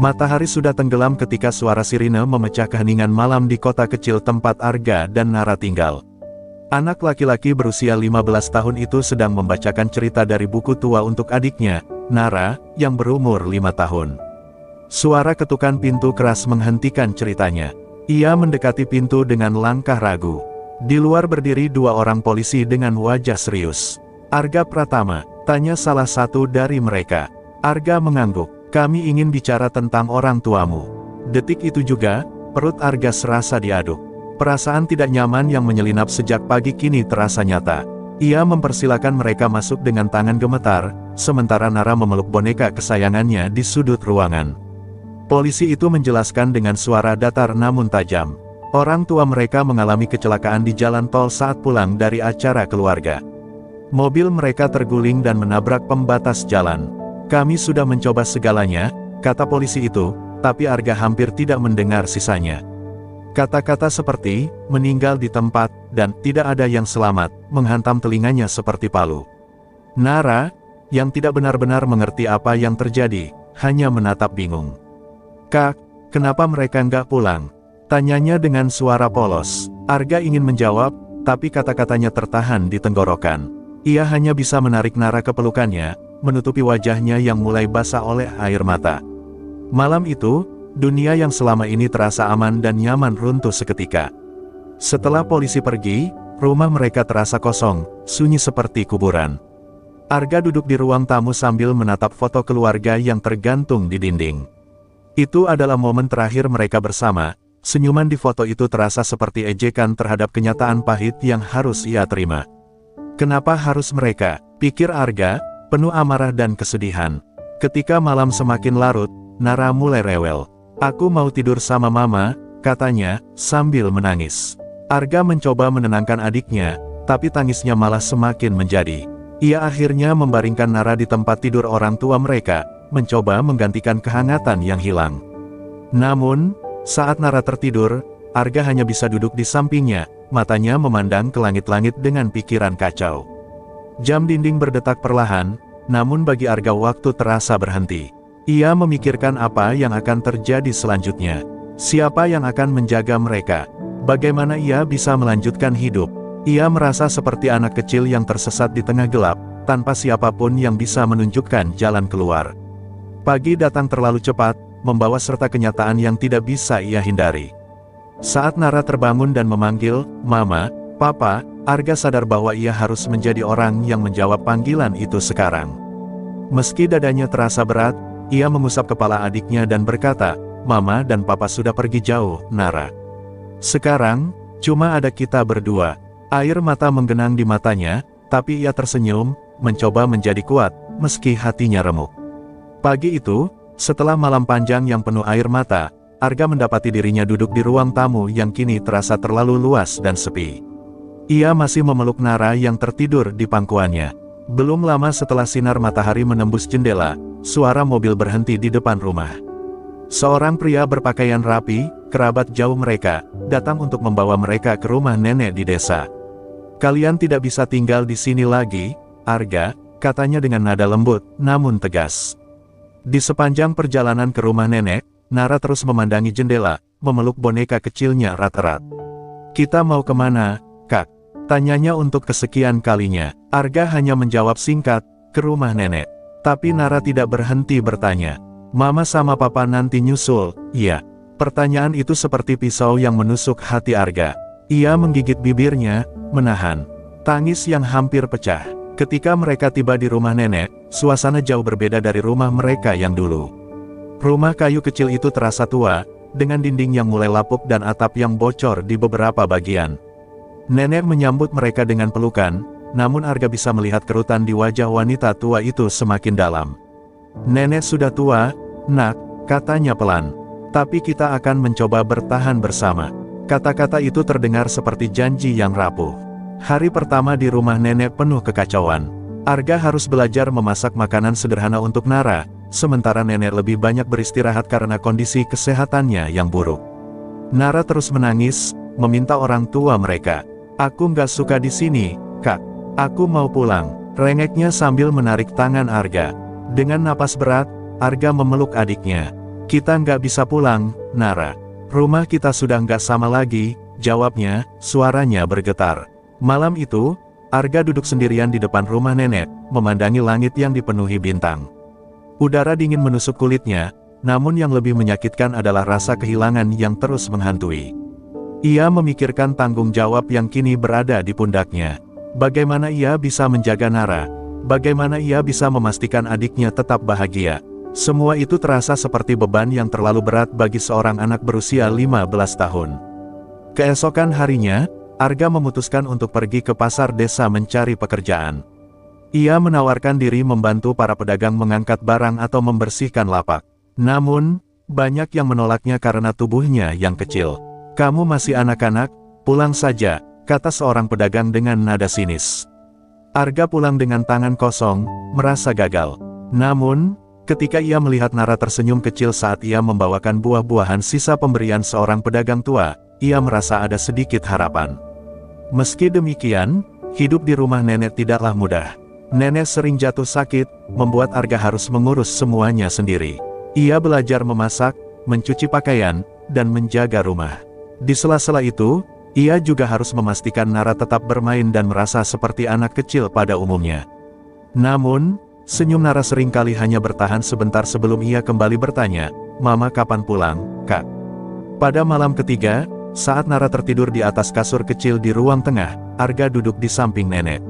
Matahari sudah tenggelam ketika suara sirine memecah keheningan malam di kota kecil tempat Arga dan Nara tinggal. Anak laki-laki berusia 15 tahun itu sedang membacakan cerita dari buku tua untuk adiknya, Nara, yang berumur 5 tahun. Suara ketukan pintu keras menghentikan ceritanya. Ia mendekati pintu dengan langkah ragu. Di luar berdiri 2 orang polisi dengan wajah serius. "Arga Pratama?" tanya salah satu dari mereka. Arga mengangguk. "Kami ingin bicara tentang orang tuamu." Detik itu juga, perut Arga serasa diaduk. Perasaan tidak nyaman yang menyelinap sejak pagi kini terasa nyata. Ia mempersilakan mereka masuk dengan tangan gemetar, sementara Nara memeluk boneka kesayangannya di sudut ruangan. Polisi itu menjelaskan dengan suara datar namun tajam. Orang tua mereka mengalami kecelakaan di jalan tol saat pulang dari acara keluarga. Mobil mereka terguling dan menabrak pembatas jalan. "Kami sudah mencoba segalanya," kata polisi itu, tapi Arga hampir tidak mendengar sisanya. Kata-kata seperti, "meninggal di tempat," dan "tidak ada yang selamat," menghantam telinganya seperti palu. Nara, yang tidak benar-benar mengerti apa yang terjadi, hanya menatap bingung. "Kak, kenapa mereka nggak pulang?" tanyanya dengan suara polos. Arga ingin menjawab, tapi kata-katanya tertahan di tenggorokan. Ia hanya bisa menarik Nara ke pelukannya, menutupi wajahnya yang mulai basah oleh air mata. Malam itu, dunia yang selama ini terasa aman dan nyaman runtuh seketika. Setelah polisi pergi, rumah mereka terasa kosong, sunyi seperti kuburan. Arga duduk di ruang tamu sambil menatap foto keluarga yang tergantung di dinding. Itu adalah momen terakhir mereka bersama. Senyuman di foto itu terasa seperti ejekan terhadap kenyataan pahit yang harus ia terima. Kenapa harus mereka? Pikir Arga, penuh amarah dan kesedihan. Ketika malam semakin larut, Nara mulai rewel. "Aku mau tidur sama mama," katanya, sambil menangis. Arga mencoba menenangkan adiknya, tapi tangisnya malah semakin menjadi. Ia akhirnya membaringkan Nara di tempat tidur orang tua mereka, mencoba menggantikan kehangatan yang hilang. Namun, saat Nara tertidur, Arga hanya bisa duduk di sampingnya, matanya memandang ke langit-langit dengan pikiran kacau. Jam dinding berdetak perlahan, namun bagi Arga waktu terasa berhenti. Ia memikirkan apa yang akan terjadi selanjutnya. Siapa yang akan menjaga mereka? Bagaimana ia bisa melanjutkan hidup? Ia merasa seperti anak kecil yang tersesat di tengah gelap, tanpa siapapun yang bisa menunjukkan jalan keluar. Pagi datang terlalu cepat, membawa serta kenyataan yang tidak bisa ia hindari. Saat Nara terbangun dan memanggil, "Mama, Papa," Arga sadar bahwa ia harus menjadi orang yang menjawab panggilan itu sekarang. Meski dadanya terasa berat, ia mengusap kepala adiknya dan berkata, "Mama dan Papa sudah pergi jauh, Nara. Sekarang, cuma ada kita berdua." Air mata menggenang di matanya, tapi ia tersenyum, mencoba menjadi kuat, meski hatinya remuk. Pagi itu, setelah malam panjang yang penuh air mata, Arga mendapati dirinya duduk di ruang tamu yang kini terasa terlalu luas dan sepi. Ia masih memeluk Nara yang tertidur di pangkuannya. Belum lama setelah sinar matahari menembus jendela, suara mobil berhenti di depan rumah. Seorang pria berpakaian rapi, kerabat jauh mereka, datang untuk membawa mereka ke rumah nenek di desa. "Kalian tidak bisa tinggal di sini lagi, Arga," katanya dengan nada lembut, namun tegas. Di sepanjang perjalanan ke rumah nenek, Nara terus memandangi jendela, memeluk boneka kecilnya Rat-Rat. "Kita mau kemana, Kak?" tanyanya untuk kesekian kalinya. Arga hanya menjawab singkat, "Ke rumah nenek." Tapi Nara tidak berhenti bertanya. "Mama sama Papa nanti nyusul, iya?" Pertanyaan itu seperti pisau yang menusuk hati Arga. Ia menggigit bibirnya, menahan tangis yang hampir pecah. Ketika mereka tiba di rumah nenek, suasana jauh berbeda dari rumah mereka yang dulu. Rumah kayu kecil itu terasa tua, dengan dinding yang mulai lapuk dan atap yang bocor di beberapa bagian. Nenek menyambut mereka dengan pelukan, namun Arga bisa melihat kerutan di wajah wanita tua itu semakin dalam. "Nenek sudah tua, Nak," katanya pelan. "Tapi kita akan mencoba bertahan bersama." Kata-kata itu terdengar seperti janji yang rapuh. Hari pertama di rumah nenek penuh kekacauan. Arga harus belajar memasak makanan sederhana untuk Nara, sementara nenek lebih banyak beristirahat karena kondisi kesehatannya yang buruk. Nara terus menangis, meminta orang tua mereka. "Aku nggak suka di sini, Kak. Aku mau pulang," rengeknya sambil menarik tangan Arga. Dengan napas berat, Arga memeluk adiknya. Kita nggak bisa pulang, Nara. Rumah kita sudah nggak sama lagi, jawabnya, suaranya bergetar. Malam itu, Arga duduk sendirian di depan rumah nenek, memandangi langit yang dipenuhi bintang. Udara dingin menusuk kulitnya, namun yang lebih menyakitkan adalah rasa kehilangan yang terus menghantui. Ia memikirkan tanggung jawab yang kini berada di pundaknya. Bagaimana ia bisa menjaga Nara? Bagaimana ia bisa memastikan adiknya tetap bahagia? Semua itu terasa seperti beban yang terlalu berat bagi seorang anak berusia 15 tahun. Keesokan harinya, Arga memutuskan untuk pergi ke pasar desa mencari pekerjaan. Ia menawarkan diri membantu para pedagang mengangkat barang atau membersihkan lapak. Namun, banyak yang menolaknya karena tubuhnya yang kecil. "Kamu masih anak-anak, pulang saja," kata seorang pedagang dengan nada sinis. Arga pulang dengan tangan kosong, merasa gagal. Namun, ketika ia melihat Nara tersenyum kecil saat ia membawakan buah-buahan sisa pemberian seorang pedagang tua, ia merasa ada sedikit harapan. Meski demikian, hidup di rumah nenek tidaklah mudah. Nenek sering jatuh sakit, membuat Arga harus mengurus semuanya sendiri. Ia belajar memasak, mencuci pakaian, dan menjaga rumah. Di sela-sela itu, ia juga harus memastikan Nara tetap bermain dan merasa seperti anak kecil pada umumnya. Namun, senyum Nara seringkali hanya bertahan sebentar sebelum ia kembali bertanya, "Mama kapan pulang, Kak?" Pada malam ketiga, saat Nara tertidur di atas kasur kecil di ruang tengah, Arga duduk di samping nenek.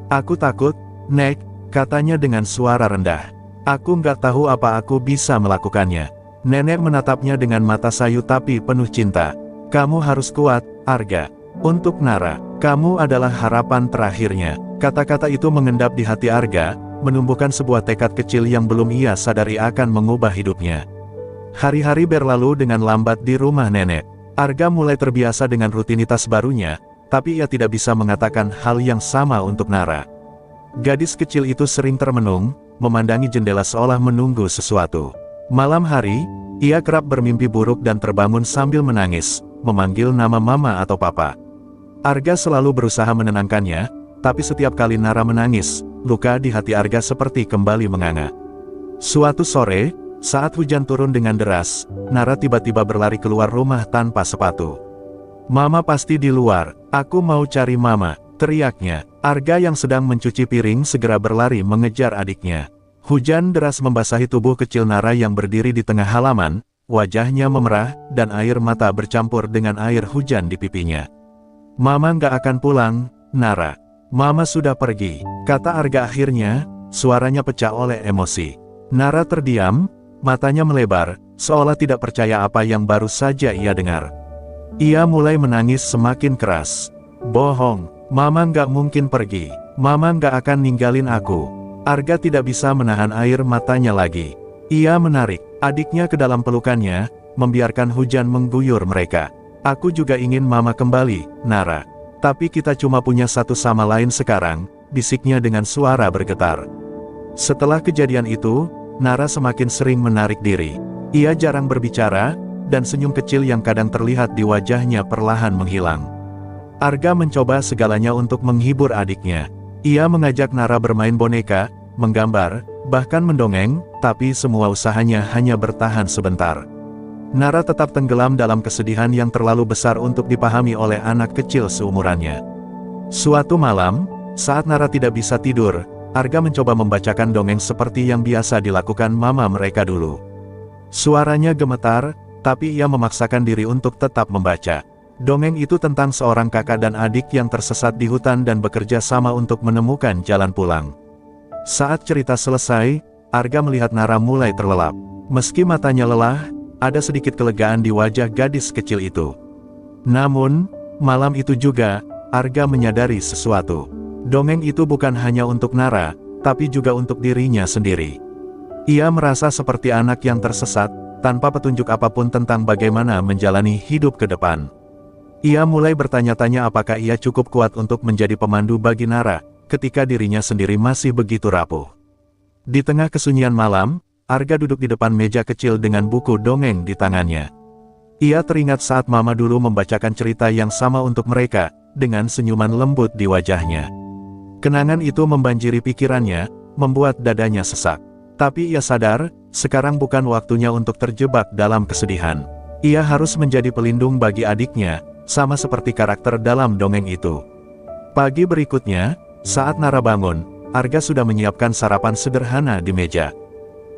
"Aku takut, Nek," katanya dengan suara rendah. "Aku nggak tahu apa aku bisa melakukannya." Nenek menatapnya dengan mata sayu tapi penuh cinta. "Kamu harus kuat, Arga. Untuk Nara, kamu adalah harapan terakhirnya." Kata-kata itu mengendap di hati Arga, menumbuhkan sebuah tekad kecil yang belum ia sadari akan mengubah hidupnya. Hari-hari berlalu dengan lambat di rumah nenek. Arga mulai terbiasa dengan rutinitas barunya, tapi ia tidak bisa mengatakan hal yang sama untuk Nara. Gadis kecil itu sering termenung, memandangi jendela seolah menunggu sesuatu. Malam hari, ia kerap bermimpi buruk dan terbangun sambil menangis, memanggil nama mama atau papa. Arga selalu berusaha menenangkannya, tapi setiap kali Nara menangis, luka di hati Arga seperti kembali menganga. Suatu sore, saat hujan turun dengan deras, Nara tiba-tiba berlari keluar rumah tanpa sepatu. "Mama pasti di luar, aku mau cari mama," teriaknya. Arga yang sedang mencuci piring segera berlari mengejar adiknya. Hujan deras membasahi tubuh kecil Nara yang berdiri di tengah halaman, wajahnya memerah, dan air mata bercampur dengan air hujan di pipinya. "Mama nggak akan pulang, Nara. Mama sudah pergi," kata Arga akhirnya, suaranya pecah oleh emosi. Nara terdiam, matanya melebar, seolah tidak percaya apa yang baru saja ia dengar. Ia mulai menangis semakin keras. "Bohong, Mama nggak mungkin pergi. Mama nggak akan ninggalin aku." Arga tidak bisa menahan air matanya lagi. Ia menarik adiknya ke dalam pelukannya, membiarkan hujan mengguyur mereka. "Aku juga ingin Mama kembali, Nara. Tapi kita cuma punya satu sama lain sekarang," bisiknya dengan suara bergetar. Setelah kejadian itu, Nara semakin sering menarik diri. Ia jarang berbicara, dan senyum kecil yang kadang terlihat di wajahnya perlahan menghilang. Arga mencoba segalanya untuk menghibur adiknya. Ia mengajak Nara bermain boneka, menggambar, bahkan mendongeng, tapi semua usahanya hanya bertahan sebentar. Nara tetap tenggelam dalam kesedihan yang terlalu besar untuk dipahami oleh anak kecil seumurannya. Suatu malam, saat Nara tidak bisa tidur, Arga mencoba membacakan dongeng seperti yang biasa dilakukan mama mereka dulu. Suaranya gemetar, tapi ia memaksakan diri untuk tetap membaca. Dongeng itu tentang seorang kakak dan adik yang tersesat di hutan dan bekerja sama untuk menemukan jalan pulang. Saat cerita selesai, Arga melihat Nara mulai terlelap. Meski matanya lelah, ada sedikit kelegaan di wajah gadis kecil itu. Namun, malam itu juga, Arga menyadari sesuatu. Dongeng itu bukan hanya untuk Nara, tapi juga untuk dirinya sendiri. Ia merasa seperti anak yang tersesat, tanpa petunjuk apapun tentang bagaimana menjalani hidup ke depan. Ia mulai bertanya-tanya apakah ia cukup kuat untuk menjadi pemandu bagi Nara, ketika dirinya sendiri masih begitu rapuh. Di tengah kesunyian malam, Arga duduk di depan meja kecil dengan buku dongeng di tangannya. Ia teringat saat Mama dulu membacakan cerita yang sama untuk mereka, dengan senyuman lembut di wajahnya. Kenangan itu membanjiri pikirannya, membuat dadanya sesak. Tapi ia sadar, sekarang bukan waktunya untuk terjebak dalam kesedihan. Ia harus menjadi pelindung bagi adiknya, sama seperti karakter dalam dongeng itu. Pagi berikutnya, saat Nara bangun, Arga sudah menyiapkan sarapan sederhana di meja.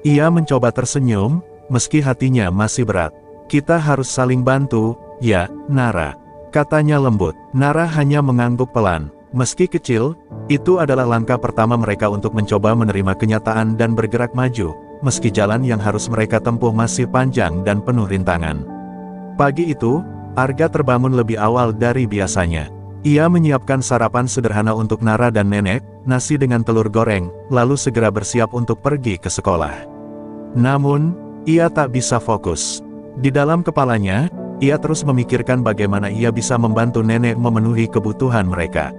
Ia mencoba tersenyum, meski hatinya masih berat. Kita harus saling bantu, ya, Nara, katanya lembut. Nara hanya mengangguk pelan. Meski kecil, itu adalah langkah pertama mereka untuk mencoba menerima kenyataan dan bergerak maju, meski jalan yang harus mereka tempuh masih panjang dan penuh rintangan. Pagi itu, Arga terbangun lebih awal dari biasanya. Ia menyiapkan sarapan sederhana untuk Nara dan nenek, nasi dengan telur goreng, lalu segera bersiap untuk pergi ke sekolah. Namun, ia tak bisa fokus. Di dalam kepalanya, ia terus memikirkan bagaimana ia bisa membantu nenek memenuhi kebutuhan mereka.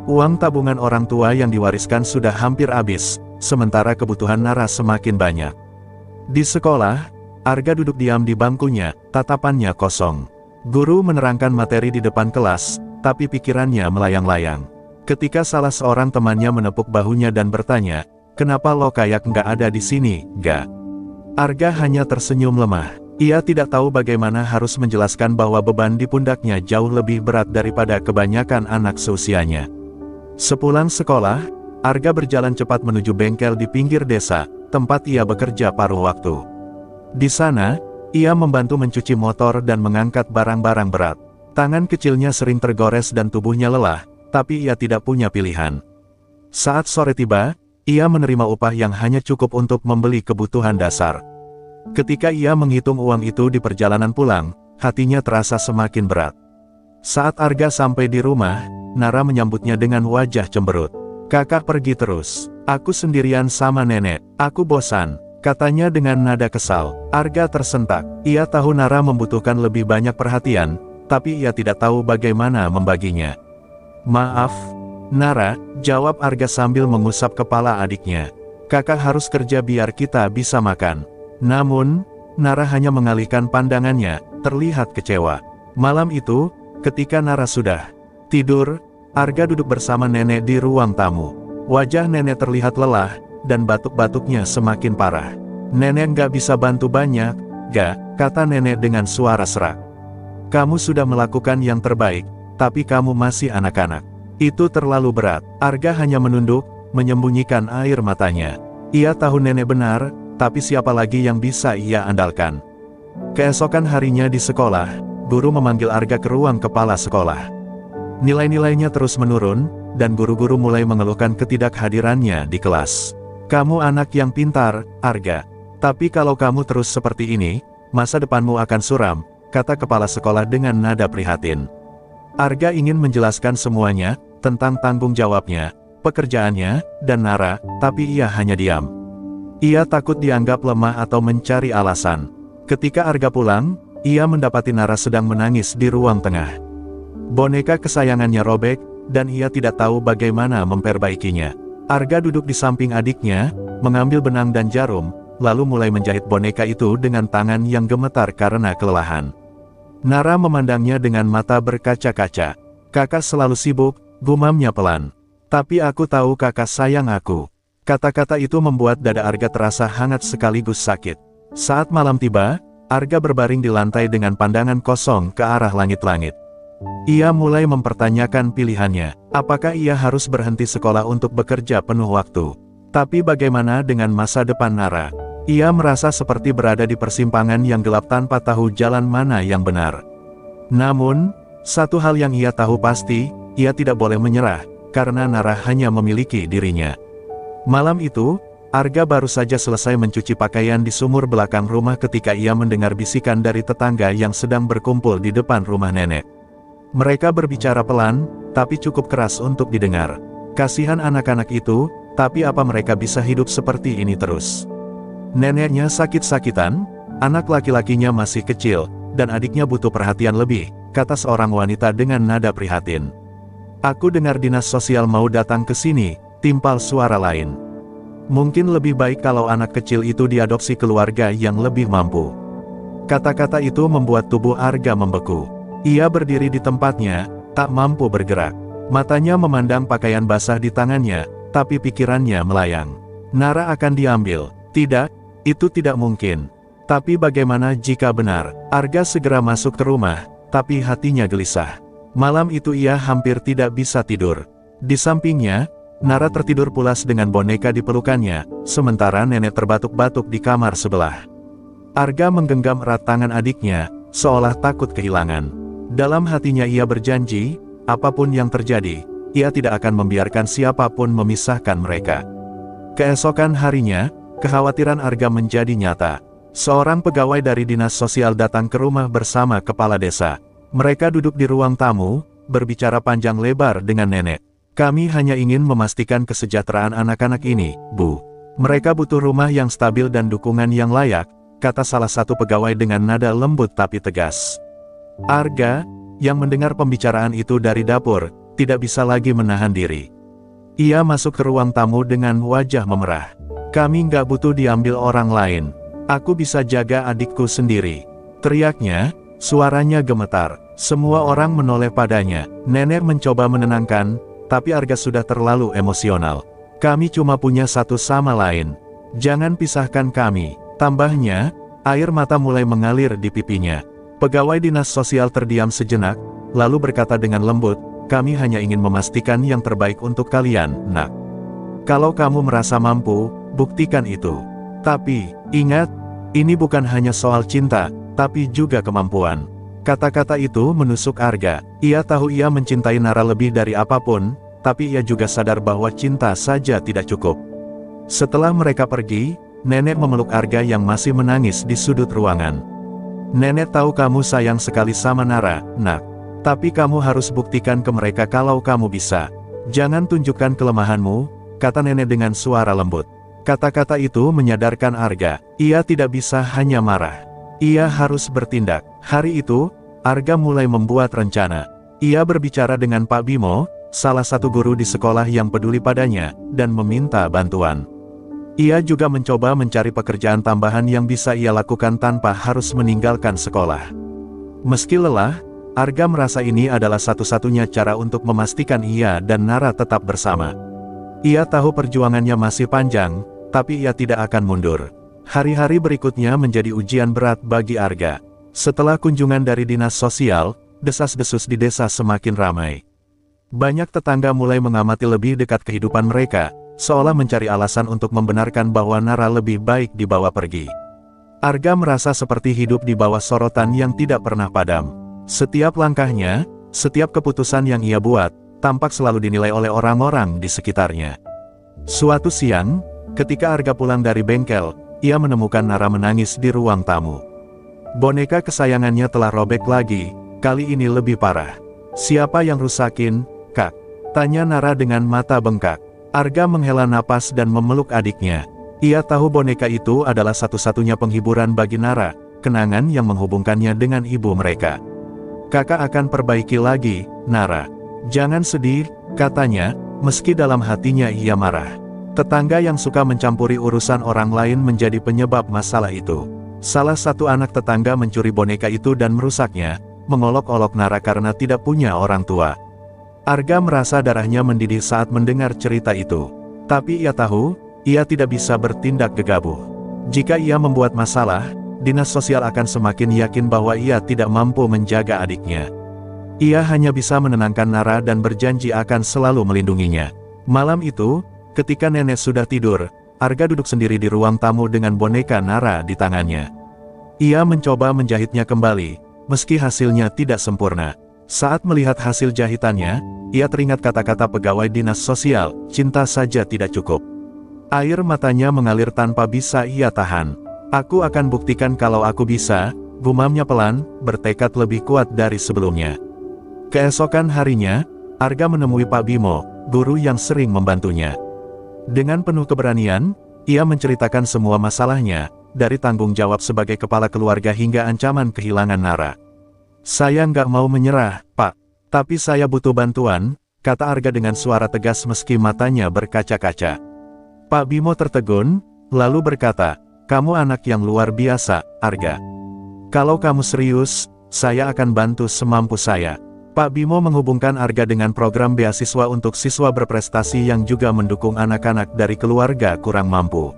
Uang tabungan orang tua yang diwariskan sudah hampir habis, sementara kebutuhan Nara semakin banyak. Di sekolah, Arga duduk diam di bangkunya, tatapannya kosong. Guru menerangkan materi di depan kelas, tapi pikirannya melayang-layang. Ketika salah seorang temannya menepuk bahunya dan bertanya, "Kenapa lo kayak nggak ada di sini, Ga?" Arga hanya tersenyum lemah. Ia tidak tahu bagaimana harus menjelaskan bahwa beban di pundaknya jauh lebih berat daripada kebanyakan anak seusianya. Sepulang sekolah, Arga berjalan cepat menuju bengkel di pinggir desa, tempat ia bekerja paruh waktu. Di sana, ia membantu mencuci motor dan mengangkat barang-barang berat. Tangan kecilnya sering tergores dan tubuhnya lelah, tapi ia tidak punya pilihan. Saat sore tiba, ia menerima upah yang hanya cukup untuk membeli kebutuhan dasar. Ketika ia menghitung uang itu di perjalanan pulang, hatinya terasa semakin berat. Saat Arga sampai di rumah, Nara menyambutnya dengan wajah cemberut. "Kakak pergi terus. Aku sendirian sama nenek. Aku bosan," katanya dengan nada kesal. Arga tersentak. Ia tahu Nara membutuhkan lebih banyak perhatian, tapi ia tidak tahu bagaimana membaginya. "Maaf, Nara," jawab Arga sambil mengusap kepala adiknya. "Kakak harus kerja biar kita bisa makan." Namun, Nara hanya mengalihkan pandangannya, terlihat kecewa. Malam itu, ketika Nara sudah tidur, Arga duduk bersama nenek di ruang tamu. Wajah nenek terlihat lelah, dan batuk-batuknya semakin parah. "Nenek nggak bisa bantu banyak, Ga," kata nenek dengan suara serak. "Kamu sudah melakukan yang terbaik, tapi kamu masih anak-anak. Itu terlalu berat." Arga hanya menunduk, menyembunyikan air matanya. Ia tahu nenek benar, tapi siapa lagi yang bisa ia andalkan. Keesokan harinya di sekolah, guru memanggil Arga ke ruang kepala sekolah. Nilai-nilainya terus menurun, dan guru-guru mulai mengeluhkan ketidakhadirannya di kelas. "Kamu anak yang pintar, Arga. Tapi kalau kamu terus seperti ini, masa depanmu akan suram," kata kepala sekolah dengan nada prihatin. Arga ingin menjelaskan semuanya, tentang tanggung jawabnya, pekerjaannya, dan Nara, tapi ia hanya diam. Ia takut dianggap lemah atau mencari alasan. Ketika Arga pulang, ia mendapati Nara sedang menangis di ruang tengah. Boneka kesayangannya robek, dan ia tidak tahu bagaimana memperbaikinya. Arga duduk di samping adiknya, mengambil benang dan jarum, lalu mulai menjahit boneka itu dengan tangan yang gemetar karena kelelahan. Nara memandangnya dengan mata berkaca-kaca. "Kakak selalu sibuk," gumamnya pelan. "Tapi aku tahu kakak sayang aku." Kata-kata itu membuat dada Arga terasa hangat sekaligus sakit. Saat malam tiba, Arga berbaring di lantai dengan pandangan kosong ke arah langit-langit. Ia mulai mempertanyakan pilihannya. Apakah ia harus berhenti sekolah untuk bekerja penuh waktu? Tapi bagaimana dengan masa depan Nara? Ia merasa seperti berada di persimpangan yang gelap tanpa tahu jalan mana yang benar. Namun, satu hal yang ia tahu pasti, ia tidak boleh menyerah, karena Nara hanya memiliki dirinya. Malam itu, Arga baru saja selesai mencuci pakaian di sumur belakang rumah ketika ia mendengar bisikan dari tetangga yang sedang berkumpul di depan rumah nenek. Mereka berbicara pelan, tapi cukup keras untuk didengar. Kasihan anak-anak itu, tapi apa mereka bisa hidup seperti ini terus? Neneknya sakit-sakitan, anak laki-lakinya masih kecil, dan adiknya butuh perhatian lebih, kata seorang wanita dengan nada prihatin. "Aku dengar dinas sosial mau datang ke sini," timpal suara lain. "Mungkin lebih baik kalau anak kecil itu diadopsi keluarga yang lebih mampu." Kata-kata itu membuat tubuh Arga membeku. Ia berdiri di tempatnya, tak mampu bergerak. Matanya memandang pakaian basah di tangannya, tapi pikirannya melayang. Nara akan diambil. Tidak, Itu tidak mungkin. Tapi bagaimana jika benar? Arga segera masuk ke rumah, tapi hatinya gelisah. Malam itu ia hampir tidak bisa tidur. Di sampingnya, Nara tertidur pulas dengan boneka di pelukannya, sementara nenek terbatuk-batuk di kamar sebelah. Arga menggenggam erat tangan adiknya, seolah takut kehilangan. Dalam hatinya ia berjanji, apapun yang terjadi, ia tidak akan membiarkan siapapun memisahkan mereka. Keesokan harinya, kekhawatiran Arga menjadi nyata. Seorang pegawai dari dinas sosial datang ke rumah bersama kepala desa. Mereka duduk di ruang tamu, berbicara panjang lebar dengan nenek. Kami hanya ingin memastikan kesejahteraan anak-anak ini, Bu. Mereka butuh rumah yang stabil dan dukungan yang layak, kata salah satu pegawai dengan nada lembut tapi tegas. Arga, yang mendengar pembicaraan itu dari dapur, tidak bisa lagi menahan diri. Ia masuk ke ruang tamu dengan wajah memerah. Kami nggak butuh diambil orang lain. Aku bisa jaga adikku sendiri. Teriaknya, suaranya gemetar. Semua orang menoleh padanya. Nenek mencoba menenangkan, tapi Arga sudah terlalu emosional. Kami cuma punya satu sama lain. Jangan pisahkan kami. Tambahnya, air mata mulai mengalir di pipinya. Pegawai dinas sosial terdiam sejenak, lalu berkata dengan lembut, kami hanya ingin memastikan yang terbaik untuk kalian, Nak. Kalau kamu merasa mampu, buktikan itu. Tapi, ingat, ini bukan hanya soal cinta, tapi juga kemampuan. Kata-kata itu menusuk Arga. Ia tahu ia mencintai Nara lebih dari apapun, tapi ia juga sadar bahwa cinta saja tidak cukup. Setelah mereka pergi, nenek memeluk Arga yang masih menangis di sudut ruangan. Nenek tahu kamu sayang sekali sama Nara, Nak. Tapi kamu harus buktikan ke mereka kalau kamu bisa. Jangan tunjukkan kelemahanmu, kata nenek dengan suara lembut. Kata-kata itu menyadarkan Arga. Ia tidak bisa hanya marah. Ia harus bertindak. Hari itu, Arga mulai membuat rencana. Ia berbicara dengan Pak Bimo, salah satu guru di sekolah yang peduli padanya, dan meminta bantuan. Ia juga mencoba mencari pekerjaan tambahan yang bisa ia lakukan tanpa harus meninggalkan sekolah. Meski lelah, Arga merasa ini adalah satu-satunya cara untuk memastikan ia dan Nara tetap bersama. Ia tahu perjuangannya masih panjang, tapi ia tidak akan mundur. Hari-hari berikutnya menjadi ujian berat bagi Arga. Setelah kunjungan dari dinas sosial, desas-desus di desa semakin ramai. Banyak tetangga mulai mengamati lebih dekat kehidupan mereka, seolah mencari alasan untuk membenarkan bahwa Nara lebih baik dibawa pergi. Arga merasa seperti hidup di bawah sorotan yang tidak pernah padam. Setiap langkahnya, setiap keputusan yang ia buat, tampak selalu dinilai oleh orang-orang di sekitarnya. Suatu siang, ketika Arga pulang dari bengkel, ia menemukan Nara menangis di ruang tamu. Boneka kesayangannya telah robek lagi, kali ini lebih parah. Siapa yang rusakin, Kak? Tanya Nara dengan mata bengkak. Arga menghela napas dan memeluk adiknya. Ia tahu boneka itu adalah satu-satunya penghiburan bagi Nara, kenangan yang menghubungkannya dengan ibu mereka. Kakak akan perbaiki lagi, Nara. Jangan sedih, katanya, meski dalam hatinya ia marah. Tetangga yang suka mencampuri urusan orang lain menjadi penyebab masalah itu. Salah satu anak tetangga mencuri boneka itu dan merusaknya, mengolok-olok Nara karena tidak punya orang tua. Arga merasa darahnya mendidih saat mendengar cerita itu. Tapi ia tahu, ia tidak bisa bertindak gegabah. Jika ia membuat masalah, dinas sosial akan semakin yakin bahwa ia tidak mampu menjaga adiknya. Ia hanya bisa menenangkan Nara dan berjanji akan selalu melindunginya. Malam itu, ketika nenek sudah tidur, Arga duduk sendiri di ruang tamu dengan boneka Nara di tangannya. Ia mencoba menjahitnya kembali, meski hasilnya tidak sempurna. Saat melihat hasil jahitannya, ia teringat kata-kata pegawai dinas sosial, cinta saja tidak cukup. Air matanya mengalir tanpa bisa ia tahan. Aku akan buktikan kalau aku bisa, gumamnya pelan, bertekad lebih kuat dari sebelumnya. Keesokan harinya, Arga menemui Pak Bimo, guru yang sering membantunya. Dengan penuh keberanian, ia menceritakan semua masalahnya, dari tanggung jawab sebagai kepala keluarga hingga ancaman kehilangan Nara. Saya nggak mau menyerah, Pak. Tapi saya butuh bantuan, kata Arga dengan suara tegas meski matanya berkaca-kaca. Pak Bimo tertegun, lalu berkata, kamu anak yang luar biasa, Arga. Kalau kamu serius, saya akan bantu semampu saya. Pak Bimo menghubungkan Arga dengan program beasiswa untuk siswa berprestasi yang juga mendukung anak-anak dari keluarga kurang mampu.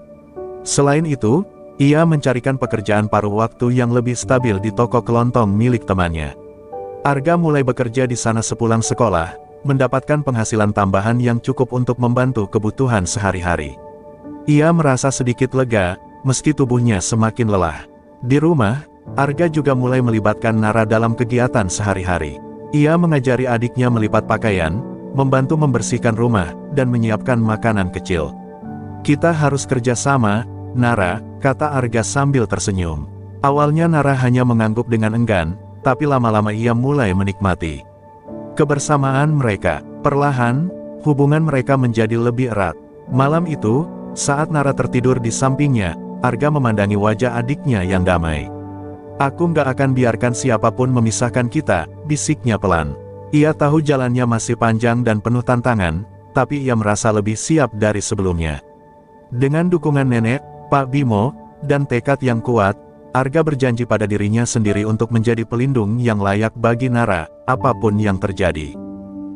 Selain itu, Ia mencarikan pekerjaan paruh waktu yang lebih stabil di toko kelontong milik temannya. Arga mulai bekerja di sana sepulang sekolah, mendapatkan penghasilan tambahan yang cukup untuk membantu kebutuhan sehari-hari. Ia merasa sedikit lega, meski tubuhnya semakin lelah. Di rumah, Arga juga mulai melibatkan Nara dalam kegiatan sehari-hari. Ia mengajari adiknya melipat pakaian, membantu membersihkan rumah, dan menyiapkan makanan kecil. "Kita harus kerja sama, Nara," kata Arga sambil tersenyum. Awalnya Nara hanya mengangguk dengan enggan, tapi lama-lama ia mulai menikmati kebersamaan mereka. Perlahan, hubungan mereka menjadi lebih erat. Malam itu, saat Nara tertidur di sampingnya, Arga memandangi wajah adiknya yang damai. "Aku nggak akan biarkan siapapun memisahkan kita," bisiknya pelan. Ia tahu jalannya masih panjang dan penuh tantangan, tapi ia merasa lebih siap dari sebelumnya. Dengan dukungan nenek, Pak Bimo, dan tekad yang kuat, Arga berjanji pada dirinya sendiri untuk menjadi pelindung yang layak bagi Nara, apapun yang terjadi.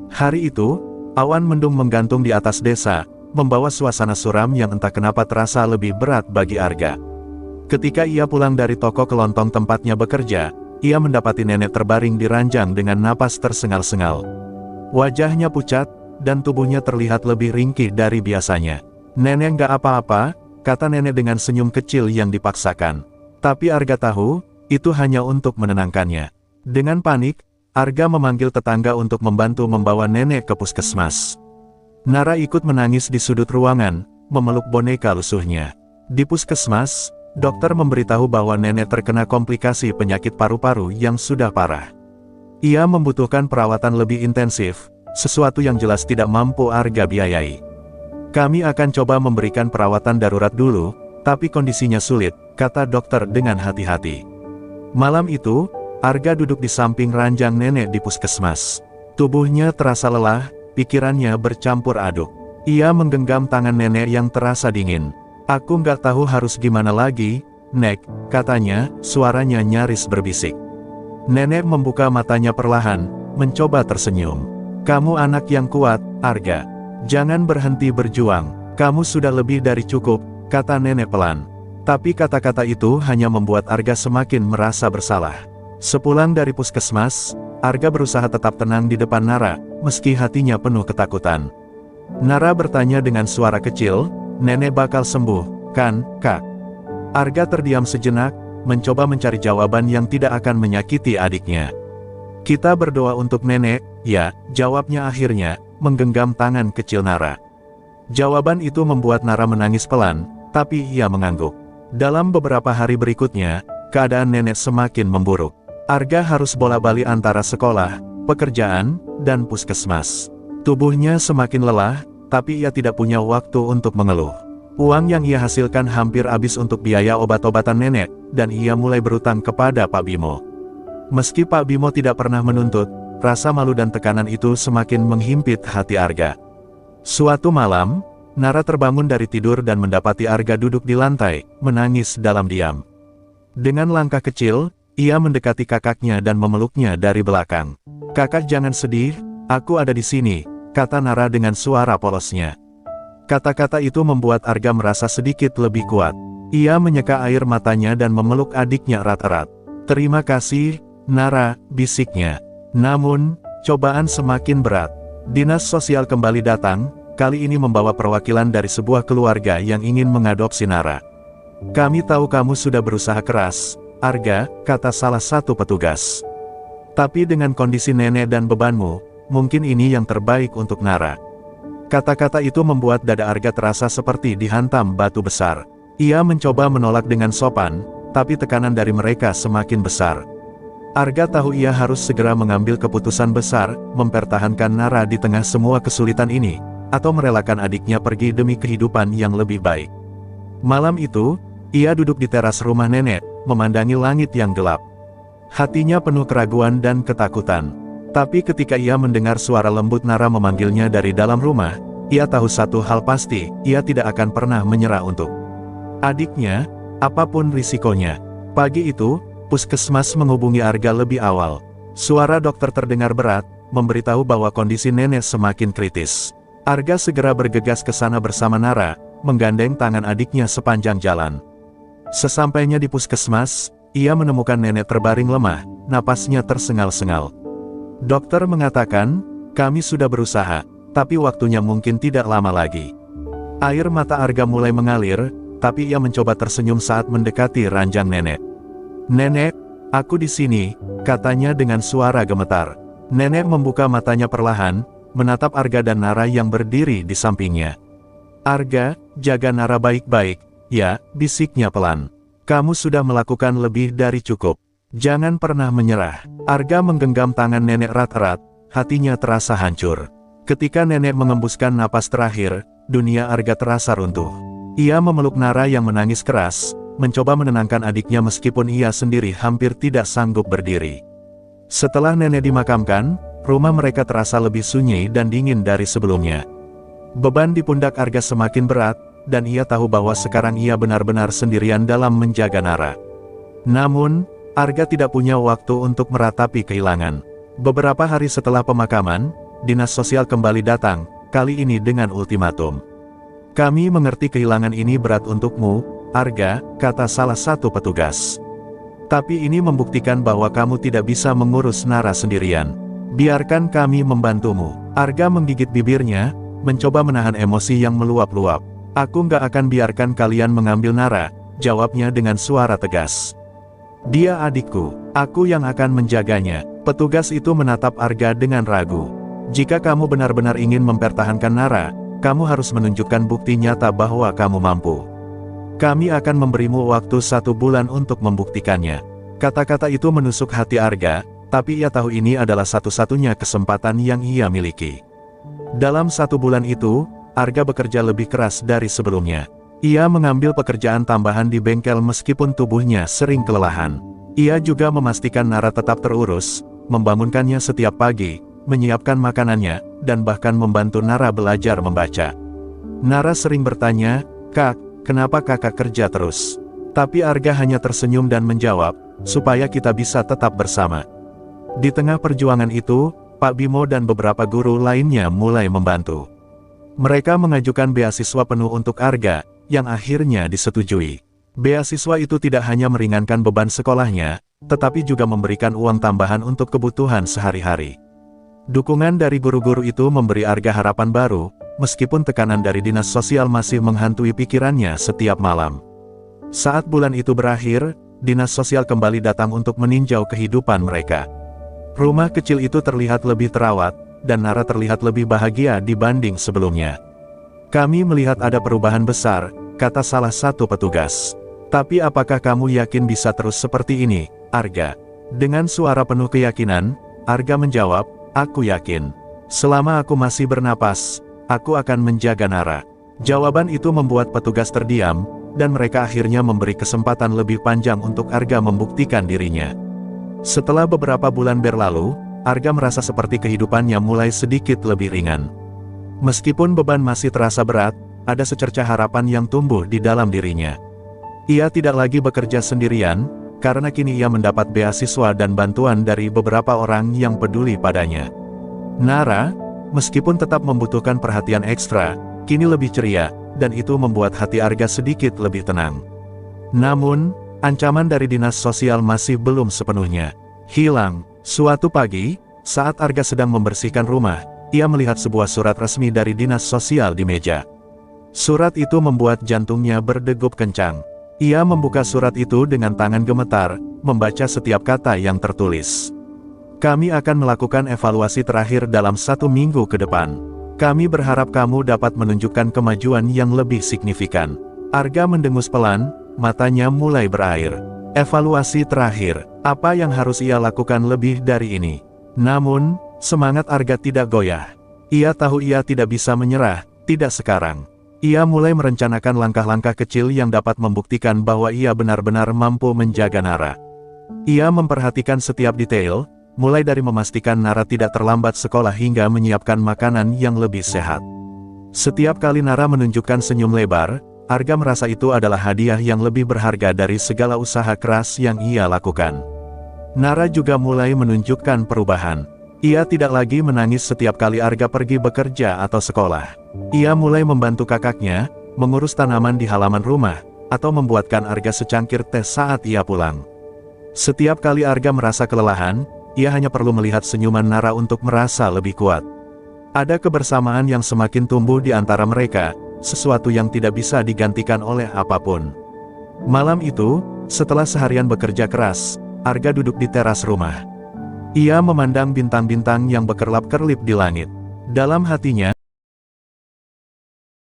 Hari itu, awan mendung menggantung di atas desa, membawa suasana suram yang entah kenapa terasa lebih berat bagi Arga. Ketika ia pulang dari toko kelontong tempatnya bekerja, ia mendapati nenek terbaring di ranjang dengan napas tersengal-sengal. Wajahnya pucat, dan tubuhnya terlihat lebih ringkih dari biasanya. "Nenek nggak apa-apa," kata nenek dengan senyum kecil yang dipaksakan. Tapi Arga tahu, itu hanya untuk menenangkannya. Dengan panik, Arga memanggil tetangga untuk membantu membawa nenek ke puskesmas. Nara ikut menangis di sudut ruangan, memeluk boneka lusuhnya. Di puskesmas, dokter memberitahu bahwa nenek terkena komplikasi penyakit paru-paru yang sudah parah. Ia membutuhkan perawatan lebih intensif, sesuatu yang jelas tidak mampu Arga biayai. "Kami akan coba memberikan perawatan darurat dulu, tapi kondisinya sulit," kata dokter dengan hati-hati. Malam itu, Arga duduk di samping ranjang nenek di puskesmas. Tubuhnya terasa lelah, pikirannya bercampur aduk. Ia menggenggam tangan nenek yang terasa dingin. "Aku nggak tahu harus gimana lagi, Nek," katanya, suaranya nyaris berbisik. Nenek membuka matanya perlahan, mencoba tersenyum. "Kamu anak yang kuat, Arga. Jangan berhenti berjuang, kamu sudah lebih dari cukup," kata nenek pelan. Tapi kata-kata itu hanya membuat Arga semakin merasa bersalah. Sepulang dari puskesmas, Arga berusaha tetap tenang di depan Nara, meski hatinya penuh ketakutan. Nara bertanya dengan suara kecil, "Nenek bakal sembuh, kan, Kak?" Arga terdiam sejenak, mencoba mencari jawaban yang tidak akan menyakiti adiknya. "Kita berdoa untuk nenek, ya," jawabnya akhirnya, menggenggam tangan kecil Nara. Jawaban itu membuat Nara menangis pelan, tapi ia mengangguk. Dalam beberapa hari berikutnya, keadaan nenek semakin memburuk. Arga harus bolak-balik antara sekolah, pekerjaan, dan puskesmas. Tubuhnya semakin lelah, tapi ia tidak punya waktu untuk mengeluh. Uang yang ia hasilkan hampir habis untuk biaya obat-obatan nenek, dan ia mulai berutang kepada Pak Bimo. Meski Pak Bimo tidak pernah menuntut, rasa malu dan tekanan itu semakin menghimpit hati Arga. Suatu malam, Nara terbangun dari tidur dan mendapati Arga duduk di lantai, menangis dalam diam. Dengan langkah kecil, ia mendekati kakaknya dan memeluknya dari belakang. "Kakak jangan sedih, aku ada di sini," kata Nara dengan suara polosnya. Kata-kata itu membuat Arga merasa sedikit lebih kuat. Ia menyeka air matanya dan memeluk adiknya erat-erat. "Terima kasih, Nara," bisiknya. Namun, cobaan semakin berat. Dinas sosial kembali datang, kali ini membawa perwakilan dari sebuah keluarga yang ingin mengadopsi Nara. "Kami tahu kamu sudah berusaha keras, Arga," kata salah satu petugas. "Tapi dengan kondisi nenek dan bebanmu, mungkin ini yang terbaik untuk Nara." Kata-kata itu membuat dada Arga terasa seperti dihantam batu besar. Ia mencoba menolak dengan sopan, tapi tekanan dari mereka semakin besar. Arga tahu ia harus segera mengambil keputusan besar, mempertahankan Nara di tengah semua kesulitan ini, atau merelakan adiknya pergi demi kehidupan yang lebih baik. Malam itu, ia duduk di teras rumah nenek, memandangi langit yang gelap. Hatinya penuh keraguan dan ketakutan. Tapi ketika ia mendengar suara lembut Nara memanggilnya dari dalam rumah, ia tahu satu hal pasti, ia tidak akan pernah menyerah untuk adiknya, apapun risikonya. Pagi itu, puskesmas menghubungi Arga lebih awal. Suara dokter terdengar berat, memberitahu bahwa kondisi nenek semakin kritis. Arga segera bergegas ke sana bersama Nara, menggandeng tangan adiknya sepanjang jalan. Sesampainya di puskesmas, ia menemukan nenek terbaring lemah, napasnya tersengal-sengal. Dokter mengatakan, kami sudah berusaha, tapi waktunya mungkin tidak lama lagi. Air mata Arga mulai mengalir, tapi ia mencoba tersenyum saat mendekati ranjang nenek. Nenek, aku di sini, katanya dengan suara gemetar. Nenek membuka matanya perlahan, menatap Arga dan Nara yang berdiri di sampingnya. Arga, jaga Nara baik-baik, ya, bisiknya pelan. Kamu sudah melakukan lebih dari cukup. Jangan pernah menyerah. Arga menggenggam tangan nenek erat-erat, hatinya terasa hancur. Ketika nenek mengembuskan napas terakhir, dunia Arga terasa runtuh. Ia memeluk Nara yang menangis keras, mencoba menenangkan adiknya meskipun ia sendiri hampir tidak sanggup berdiri. Setelah nenek dimakamkan, rumah mereka terasa lebih sunyi dan dingin dari sebelumnya. Beban di pundak Arga semakin berat, dan ia tahu bahwa sekarang ia benar-benar sendirian dalam menjaga Nara. Namun, Arga tidak punya waktu untuk meratapi kehilangan. Beberapa hari setelah pemakaman, Dinas Sosial kembali datang, kali ini dengan ultimatum. Kami mengerti kehilangan ini berat untukmu, Arga, kata salah satu petugas. Tapi ini membuktikan bahwa kamu tidak bisa mengurus Nara sendirian. Biarkan kami membantumu. Arga menggigit bibirnya, mencoba menahan emosi yang meluap-luap. Aku nggak akan biarkan kalian mengambil Nara, jawabnya dengan suara tegas. Dia adikku, aku yang akan menjaganya. Petugas itu menatap Arga dengan ragu. Jika kamu benar-benar ingin mempertahankan Nara, kamu harus menunjukkan bukti nyata bahwa kamu mampu. Kami akan memberimu waktu 1 bulan untuk membuktikannya. Kata-kata itu menusuk hati Arga, tapi ia tahu ini adalah satu-satunya kesempatan yang ia miliki. Dalam 1 bulan itu, Arga bekerja lebih keras dari sebelumnya. Ia mengambil pekerjaan tambahan di bengkel meskipun tubuhnya sering kelelahan. Ia juga memastikan Nara tetap terurus, membangunkannya setiap pagi, menyiapkan makanannya, dan bahkan membantu Nara belajar membaca. Nara sering bertanya, "Kak, kenapa kakak kerja terus?" Tapi Arga hanya tersenyum dan menjawab, "Supaya kita bisa tetap bersama." Di tengah perjuangan itu, Pak Bimo dan beberapa guru lainnya mulai membantu. Mereka mengajukan beasiswa penuh untuk Arga, yang akhirnya disetujui. Beasiswa itu tidak hanya meringankan beban sekolahnya, tetapi juga memberikan uang tambahan untuk kebutuhan sehari-hari. Dukungan dari guru-guru itu memberi Arga harapan baru, meskipun tekanan dari dinas sosial masih menghantui pikirannya setiap malam. Saat bulan itu berakhir, dinas sosial kembali datang untuk meninjau kehidupan mereka. Rumah kecil itu terlihat lebih terawat, dan Nara terlihat lebih bahagia dibanding sebelumnya. Kami melihat ada perubahan besar, kata salah satu petugas. Tapi apakah kamu yakin bisa terus seperti ini, Arga? Dengan suara penuh keyakinan, Arga menjawab, aku yakin. Selama aku masih bernapas, aku akan menjaga Nara. Jawaban itu membuat petugas terdiam, dan mereka akhirnya memberi kesempatan lebih panjang untuk Arga membuktikan dirinya. Setelah beberapa bulan berlalu, Arga merasa seperti kehidupannya mulai sedikit lebih ringan. Meskipun beban masih terasa berat, ada secercah harapan yang tumbuh di dalam dirinya. Ia tidak lagi bekerja sendirian, karena kini ia mendapat beasiswa dan bantuan dari beberapa orang yang peduli padanya. Nara, meskipun tetap membutuhkan perhatian ekstra, kini lebih ceria, dan itu membuat hati Arga sedikit lebih tenang. Namun, ancaman dari dinas sosial masih belum sepenuhnya hilang. Suatu pagi, saat Arga sedang membersihkan rumah, ia melihat sebuah surat resmi dari dinas sosial di meja. Surat itu membuat jantungnya berdegup kencang. Ia membuka surat itu dengan tangan gemetar, membaca setiap kata yang tertulis. Kami akan melakukan evaluasi terakhir dalam 1 minggu ke depan. Kami berharap kamu dapat menunjukkan kemajuan yang lebih signifikan. Arga mendengus pelan, matanya mulai berair. Evaluasi terakhir, apa yang harus ia lakukan lebih dari ini? Namun, semangat Arga tidak goyah. Ia tahu ia tidak bisa menyerah, tidak sekarang. Ia mulai merencanakan langkah-langkah kecil yang dapat membuktikan bahwa ia benar-benar mampu menjaga Nara. Ia memperhatikan setiap detail, mulai dari memastikan Nara tidak terlambat sekolah hingga menyiapkan makanan yang lebih sehat. Setiap kali Nara menunjukkan senyum lebar, Arga merasa itu adalah hadiah yang lebih berharga dari segala usaha keras yang ia lakukan. Nara juga mulai menunjukkan perubahan. Ia tidak lagi menangis setiap kali Arga pergi bekerja atau sekolah. Ia mulai membantu kakaknya, mengurus tanaman di halaman rumah, atau membuatkan Arga secangkir teh saat ia pulang. Setiap kali Arga merasa kelelahan, ia hanya perlu melihat senyuman Nara untuk merasa lebih kuat. Ada kebersamaan yang semakin tumbuh di antara mereka, sesuatu yang tidak bisa digantikan oleh apapun. Malam itu, setelah seharian bekerja keras, Arga duduk di teras rumah. Ia memandang bintang-bintang yang berkerlap-kerlip di langit. Dalam hatinya,